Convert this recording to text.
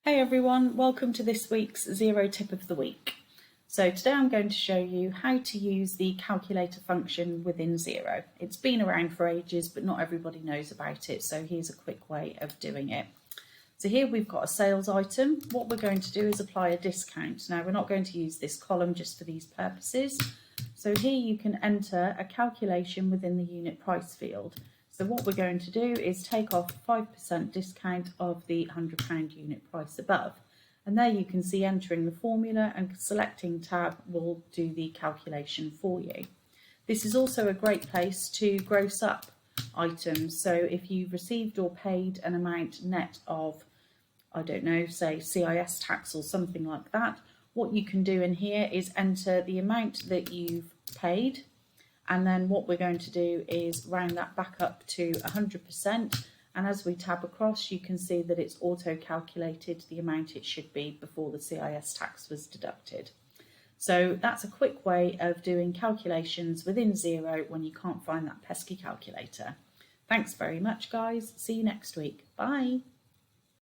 Hey everyone, welcome to this week's Xero tip of the week. So today I'm going to show you how to use the calculator function within Xero. It's been around for ages, but not everybody knows about it, so here's a quick way of doing it. So here we've got a sales item. What we're going to do is apply a discount. Now we're not going to use this column just for these purposes. So here you can enter a calculation within the unit price field. So what we're going to do is take off 5% discount of the £100 unit price above. And there you can see entering the formula, and selecting tab will do the calculation for you. This is also a great place to gross up items. So if you've received or paid an amount net of, I don't know, say CIS tax or something like that, what you can do in here is enter the amount that you've paid, and then what we're going to do is round that back up to 100%, and as we tab across you can see that it's auto calculated the amount it should be before the CIS tax was deducted. So that's a quick way of doing calculations within Xero when you can't find that pesky calculator. Thanks very much guys, see you next week, bye.